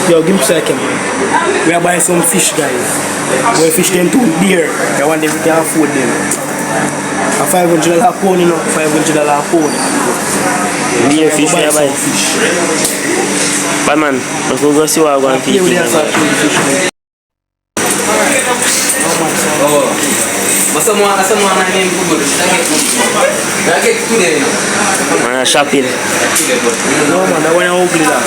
Yo, give me a second. We are buying some fish, guys. We fish them too dear. I want them to afford them. A $500 pound, you know, $500 pound. Dear fish, we are buying fish. But man, let's go see what I'm going to feed. Man, shopping. No man, I want to ugly that.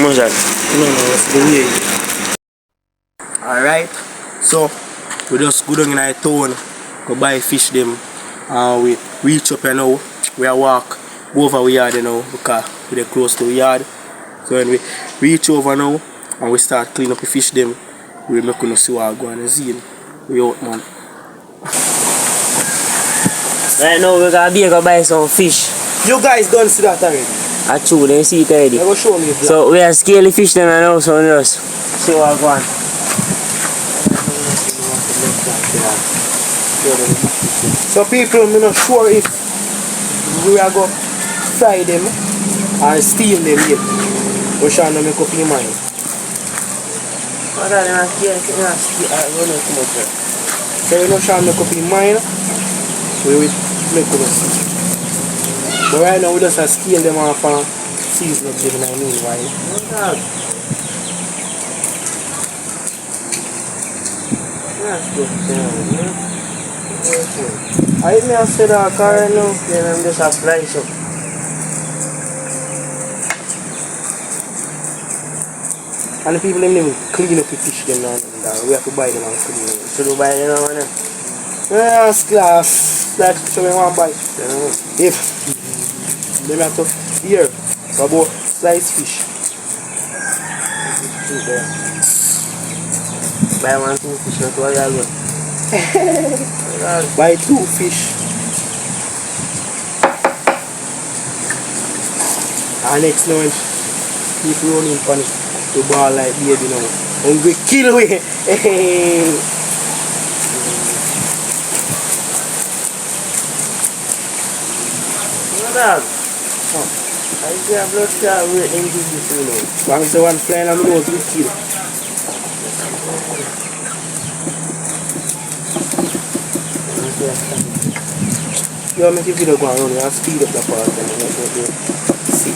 What's that? No, it's the way. Alright, so we just go down in our town, go buy fish them, and we reach up, you know, we walk over our yard, you know, because we're close to the yard. So when we reach over now and we start clean up the fish them, we make us see what going on. We out, man. Right now we're going to go buy some fish. You guys don't see that already? I true, they see it already. I will show you. So we are scaly fish them right now, so we just see what going on. So people, I'm not sure if we are going to fry them or steam them yet. Rushawn make up your mind. So when Rushawn make up your mind, we will make up see. But right now we just scale them off and season up them in the meanwhile. I may have said that car right now, then I'm just a slice up. And the people them even clean up the fish them now. We have to buy them and clean them. Should we buy them now? Yeah, class. Like, so we want to buy. If they have to hear about sliced fish. Buy 1, 2 fish, not all that one. Buy 2 fish. And next now, people running panic to ball like baby now. Hungry kill we. Dog. I see a blood clot waiting to this, you know. Bang the one flying on the nose with kill. You want me to video go around and speed up the part and see.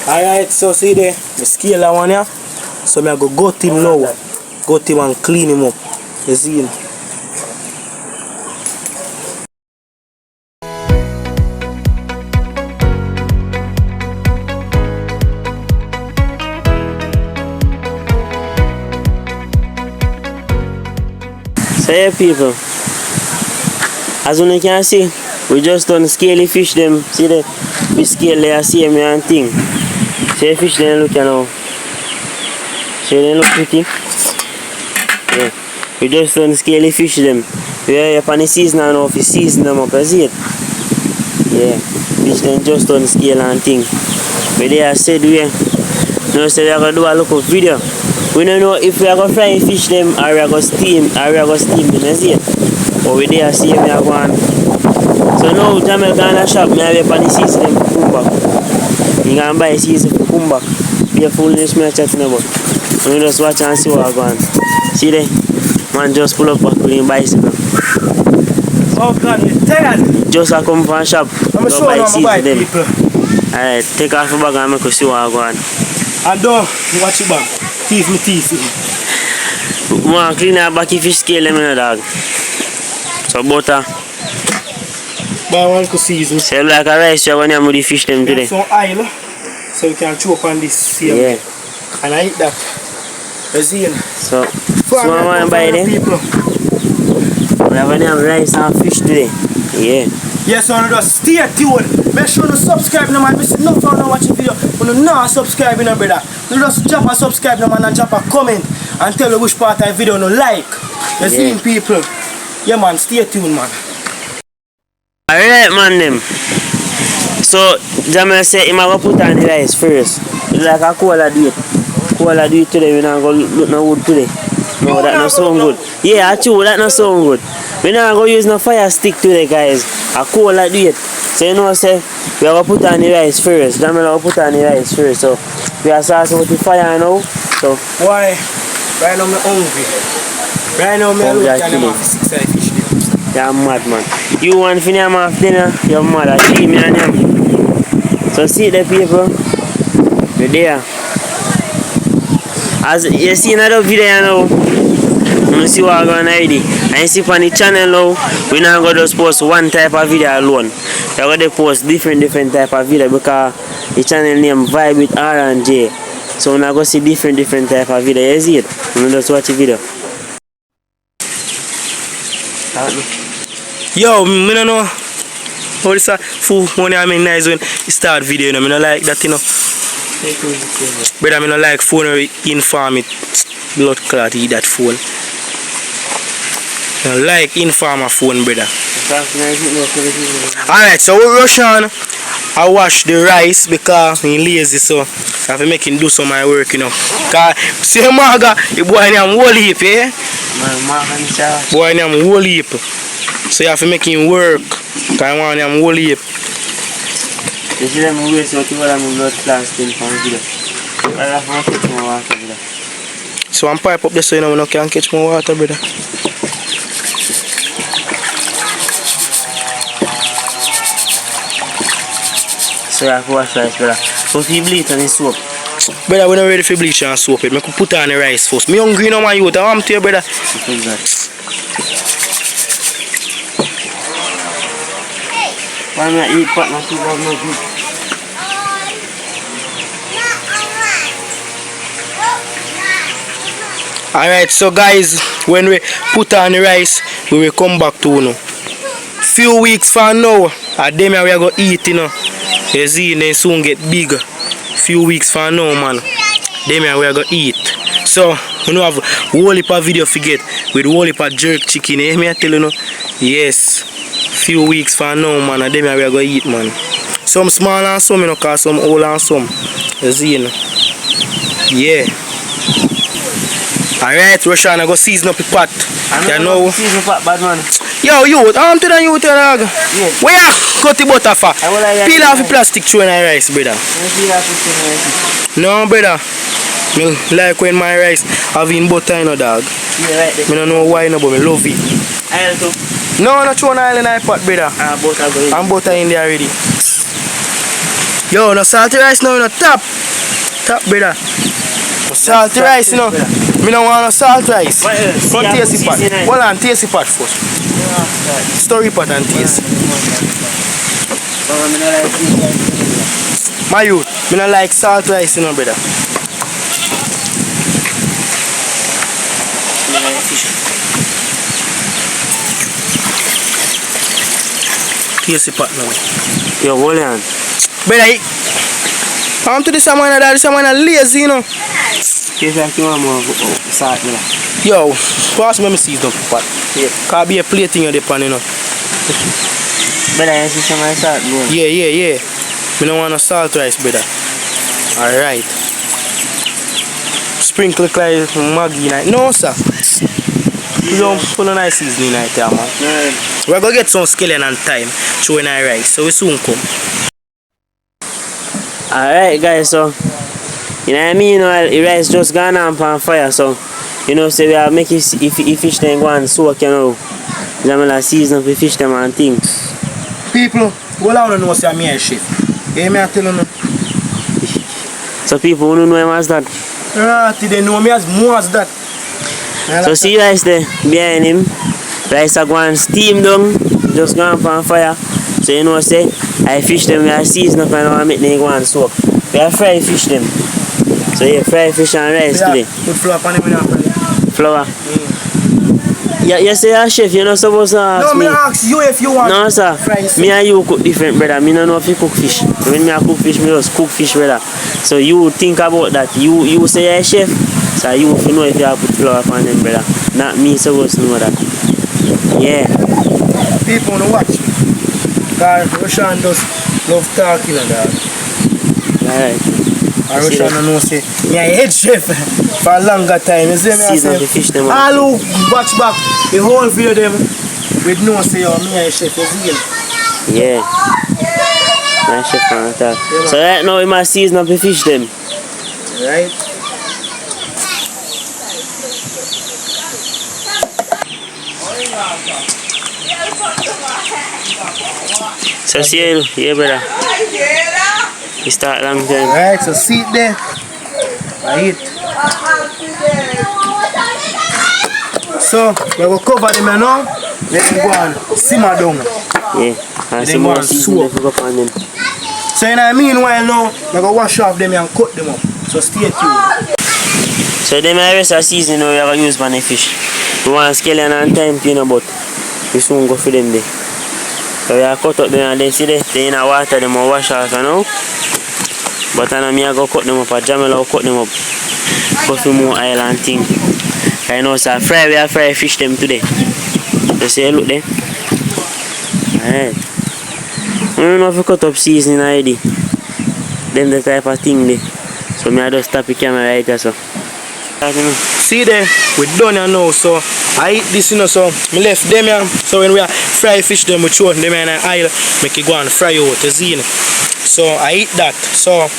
Alright, so see there, I scale that one here. So I go to him now. Go to him and clean him up. You see him? So yeah people, as you can see, we just done scaly fish them. See the we scale there, see me and thing. See the fish then look now. See they look pretty. Yeah. We just done scaly fish them. We are up on the season now, if you season them up, you see it? Yeah. Fish then just done scale and thing. But they have said we now say we are gonna do a look of video. We don't know if we are going to fry fish them or we are going to steam them, you see it? But we there see me are going. So now Jahmel going to shop, me have a season them for come back. You can buy season for come back. Be a foolish me chatting about. We just watch and see what I going. See there? Man just pull up a clean bicycle. Oh God, you're tired. Just a come from shop. I'm going to show you how I buy people. Alright, take off your bag and make us see what I going. And don't watch your bag. Teeth me teeth. Man, clean up back fish scale them in the dog. So butter. Buy 1 season. So like a rice you want to have the fish them today. Some oil, so you can chop on this here. Yeah. And I eat that. You see it? So I want to buy them. We have any rice and fish today. Yeah. Yes, so just stay tuned. Make sure you subscribe now, man. If you not found watching video, you not subscribe, brother. You just drop a subscribe now, man, and drop a comment and tell you which part of the video you like. You see people? Yeah man, stay tuned man. Alright man them. So Jahmel said him go put on the rice first. It's like a cola do it. Cola do it today, we not go look no wood today. No, that not sound good. Yeah, true, that not sound good. We not go use no fire stick today guys. A cola do it. So you know say we are gonna put on the rice first. Jahmel will put on the rice first. So we are starting with the fire now. So why? Right now I'm hungry. Right now I'm looking at them 6 fish there. you're mad man. You want to name off dinner, you're mad. I see me and him. So see the people. We're there. As you see another video now, you see what I'm going already. And you see on the channel now, we're not going to just post one type of video alone. We're going to post different type of video because the channel name Vibe with R and J. So we're not going to see different type of video. You see it? You just watch the video. Yo, I don't know how this food money I mean nice when you start video, you know, I don't like that, you know. But I don't like phone where inform it blood clot eat that phone. I don't like inform a phone, brother. Alright, so Rushawn, I wash the rice because I'm lazy, so I have to make him do some of my work, you know. Cause see Marga, the boy name whole heap, eh? Boy name whole heap. So you have to make him work. Cause I want him whole heap. You see them waste out all of my blood clots still from video. I have to catch more water, brother. So I'm pipe up there so you know we can't catch more water, brother. So you have to wash rice, brother. So if you bleach and soap. Brother, we're not ready for bleach and soap it. I could put on the rice first. Me hungry now, man, you. I'm to you, brother. Why not eat pot and soup of no good? Alright, so guys, when we put on the rice, we will come back to you. Few weeks from now, at them we are going to eat, you know. You see, they soon get bigger. Few weeks from now, man. Them we are going to eat. So, you know, have a whole heap of video to get with whole heap of jerk chicken. You hear me? I tell you, no? Yes. Few weeks from now, man, and them we are going to eat, man. Some small and some, you know, cause some old and some. You see, you know? Yeah. Alright, Rushawn, I go season up the pot. I know. Season pot, bad man. Yo, you, I'm to the you, dog. Yeah. Where you cut the butter for? Peel off the plastic through in my rice, brother. No, brother. Me like when my rice having butter, you know, dog. Yeah, right there. I don't know why, no, but I love it. Oil too? No, not throw an oil in my pot, brother. Butter go in. I'm butter in there already. Yo, no salty rice now, no top. Top, brother. Salty rice, you know. Me don't want no salt rice. Come taste the pot. Hold on, taste the pot first. Story pot and taste. My youth, me don't like salt rice, you know, brother. Taste the pot now. Yo, hold on. Brother, I'm to this man that this man lazy, you know. Taste like you want more salt, brother. Yo, pass me season up pot. Yeah. Can't be a plating on the pan, you know. Brother, you see some of the salt, bro? Yeah. Me don't want no salt rice, brother. Alright. Sprinkle like Maggi night. No, sir. You don't put no nice seasoning night there, man. Yeah. We're gonna get some skillet and time throwing our rice, so we soon come. Alright, guys, so you know what I mean? You know, the rice just gone on fire, so you know, so we are making if fish then go and soak, you know. Jahmel season for fish them and things. People, all I know is I'm a chef. Hey, me I tell you. So people who don't know him as that. They know me as more as that. So see you guys there behind him. Rice are going steam down, just gone on fire. So you know say I fish them, we are season up and I make them go and soak. We are fry fish them. So yeah, fry fish and rice today. Put flour on them. Flour. Yeah, you say a chef, you're not supposed to ask No, me. me ask you if you want. No, sir. Me and you cook different, brother. Me don't know if you cook fish. When me I cook fish, me just cook fish, brother. So you think about that. You say you're a chef, so you know if you have put flour on them, brother. Not me supposed to know that. Yeah. People wanna watch me. Because Rushawn does love talking and that. Alright. And Rushawn know say me a head chef for a longer time. You see me I Season the fish them. all who watch back the whole video them with no say oh me a chef, you see him. Yeah. My chef on top. Yeah, so right now we must season up the fish them. Right? So see you, yeah brother. We start long time. Right, so sit there. I eat. So we will cover them now. Let them go and simmer down. Yeah. And some more season they up on them. So in the meanwhile now, we go wash off them and cut them up. So stay tuned. So them are rest of season now we have to use for the fish. We want scallion and time to but we soon go for them there. So we have cut up them and then see they in the water them will wash off now. But I know me I go cut them up, or Jahmel will cut them up. Put some more oil and thing. I know so we have fry fish them today. You see look there. Alright. I don't know if you cut up seasoning already. Them the type of thing there. So me I just tap the camera right there so. See there, we done here now, so I eat this so me left them here. So when we are fry fish them we throw them in the oil, make it go and fry out, you see. So I eat that. So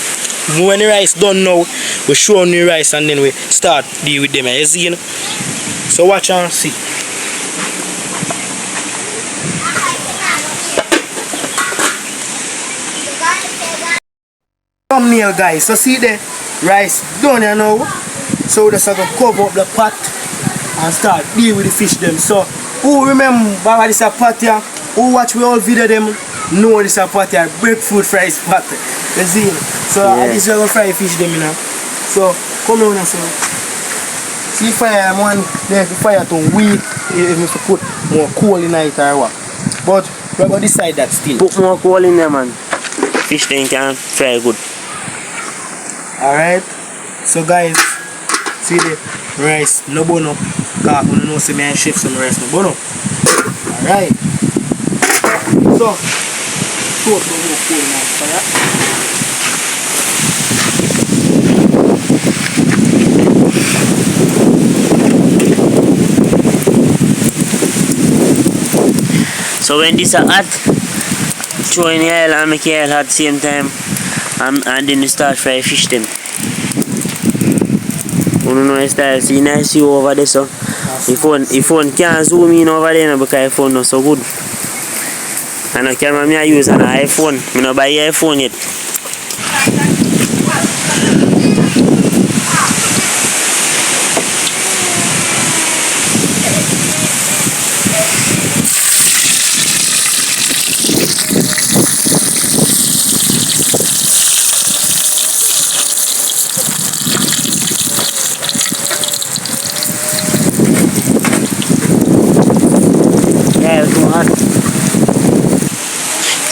when the rice done now, we show on the rice and then we start deal with them, you see. So watch and see. Thumbnail guys, so see the rice done here now. So we just have to cover up the pot and start deal with the fish them. So who remember this a pot here? Who watch we all video them know this a pot here, breadfruit fries pot. You see? So yeah. This is how we fry fish them you know. So come on so. See fire one there the fire to weak if we put more coal in it or what. But we're gonna decide that still. Put more coal in there man. Fish then can fry good. Alright. So guys, see the rice no burn up. Cause you know see me and chef some rice no burn up. Alright. So put some more coal in the fire. So when this is hot, throw in the oil and make the oil hot at the same time and then you start fry fish them. You don't know the style, see nice you over there so. Your phone can't zoom in over there because your phone not so good. And the camera I use an iPhone, I don't buy an iPhone yet.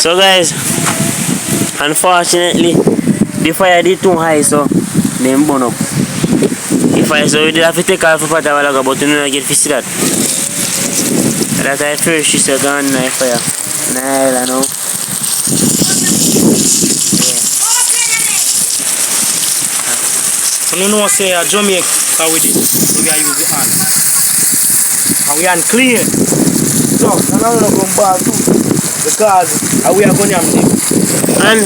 So guys, unfortunately the fire did too high so they burn up. The fire so we did have to take off the pot a while ago but you know I get to see that. That's why first she said gone in the fire. Nah, I know. So you know say Jamaican with it, we are using the hand. And we are clear. So I'm not going to come back too. Because we are going to have them. And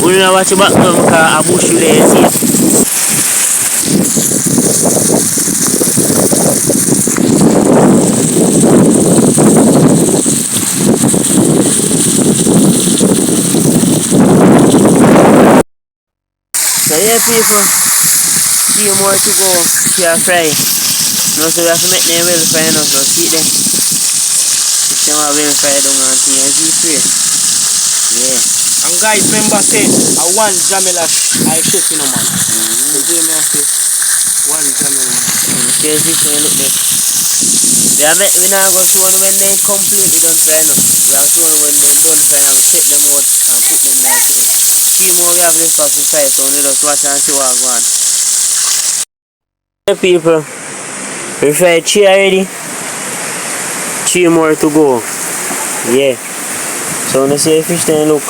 we don't watch back now because I bush you there see. So yeah people, few more to go to fry. Now so we have to make them well fry now, so see them. Them are well fried down and things and see free. Yeah. And guys remember say I want Jahmel as I chef you know man. You see me I say one Jahmel man. See the fish when you look there. We now go show them when they completely done fry now. We are showing when they done fry and take them out and put them like 3 more we have left of the fry, so we just watch and see what go on. Hey people, we fried 3 already. 3 more to go. Yeah. So when you see the fish then look.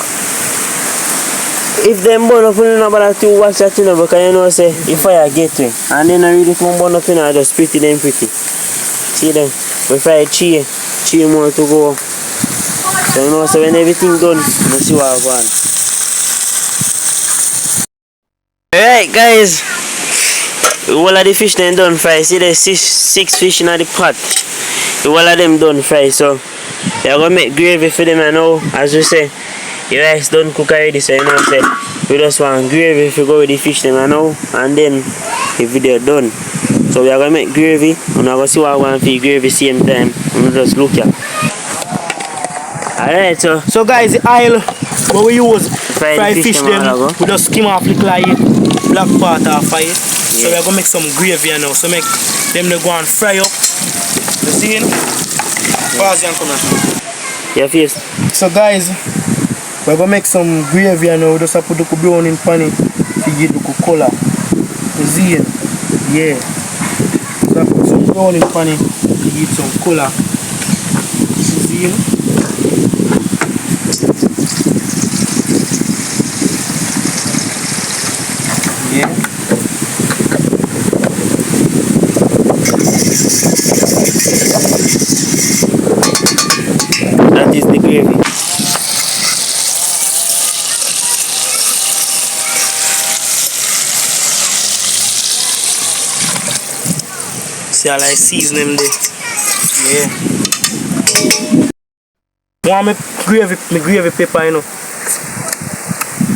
If them burn up in the number 2, watch that you know, because you know say if fire get to it. And then I really come burn up in I just pretty them pretty. See them? We fried 3 more to go. So you know, so when everything done, we'll see what I go on. Alright guys, all of the fish then done fry. See the 6 fish in the pot. All of them done fry. So we are gonna make gravy for them and now, as we say, the rice done cook already, so you know say we just want gravy if we go with the fish them and now, and then the video done. So we are gonna make gravy and we're gonna see what we want for the gravy same time. And we just look here. Alright, so guys, the oil what we use fry fish them, we just skim off the black part off it. So we are gonna make some gravy now. So make them they go and fry up. You see it? Pause and come on. Your face. So guys, we're gonna make some gravy now. We just have to put the brown in pan to give the color. You see it? Yeah. So I put some brown in pan to give some color. You see it? Yeah. That is the gravy. See how I season them there. Yeah. Want me gravy pepper, you know.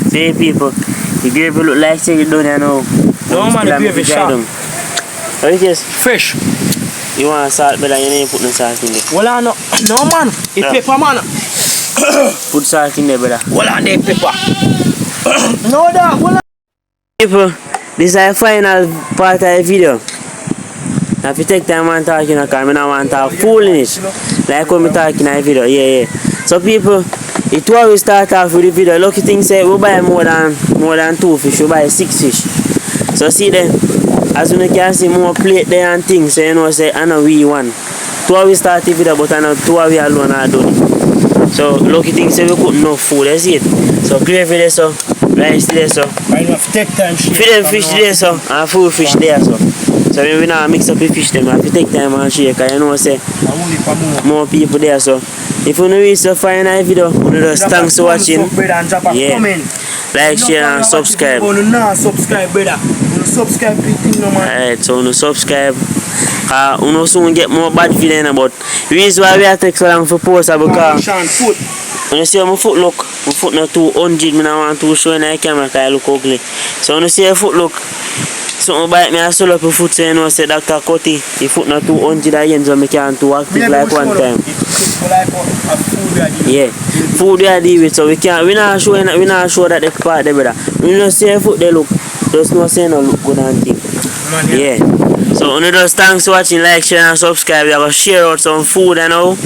See people, the gravy look like say you done you know. No man, the gravy sharp. What is this? Fresh. You want salt better, you need to put no salt in there. Well, no man, it's pepper man. Put salt in there, brother. Well, on the pepper. No dog, well. People, this is the final part of the video. Now if you take time and talk, you know, because I don't want to talk foolishness. Like when we talk in the video, yeah. So people, it was we start off with the video. Lucky thing say we buy more than 2 fish, we buy 6 fish. So see then, as you can see more plate there and things, so you know say I know we one. 2 we start the video, but I know 2 we alone are done. So lucky thing say we cook enough food, that's it. So gravy there so, rice there so. I have to take time shake. Feed them fish there so, and full fish there so. So when we now mix up the fish them, I have to take time and shake, because you know say more people there so. If you reach so far in the video, just thanks for watching. Yeah. Like, share and subscribe. Subscribe, brother. Subscribe to the thing, no man. Alright, so you subscribe. You soon get more bad video, but the reason why we are taking so long for post is because when you see how my foot look, my foot not too 100, I don't want to show in the camera because I look ugly. So when you see your foot look, something bite me, I swell up your foot, so you know, say Dr. Cutty, your foot not too 100 again, so I can't too active like one time. Yeah, food we are deal with, so we not show that the part there, brother. When you see your foot they look, just no say no look good and thing. Yeah. So just thanks for watching, like, share and subscribe. We are gonna share out some food and all,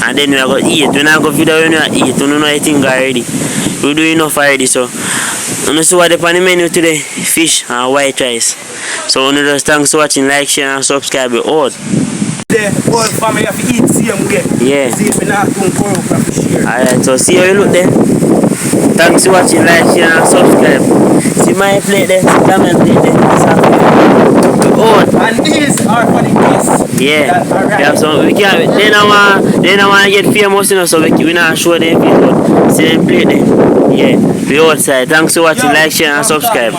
and then we are gonna eat. We not gonna video when we eat, we don't know anything already. We do enough already, so you see what on the menu today, fish and white rice. So just thanks for watching, like, share and subscribe with all. The whole family have to eat same way. Yeah. See me not doing for share. Alright, so see how you look there. Thanks for watching, like, share and subscribe. See my plate there, see Jahmel plate there. And these are for the guests. Yeah. We have some, we can't, they don't want to get famous, you know, so we not show them face, but see them plate there. Yeah. We outside. Thanks for watching, like, share and subscribe.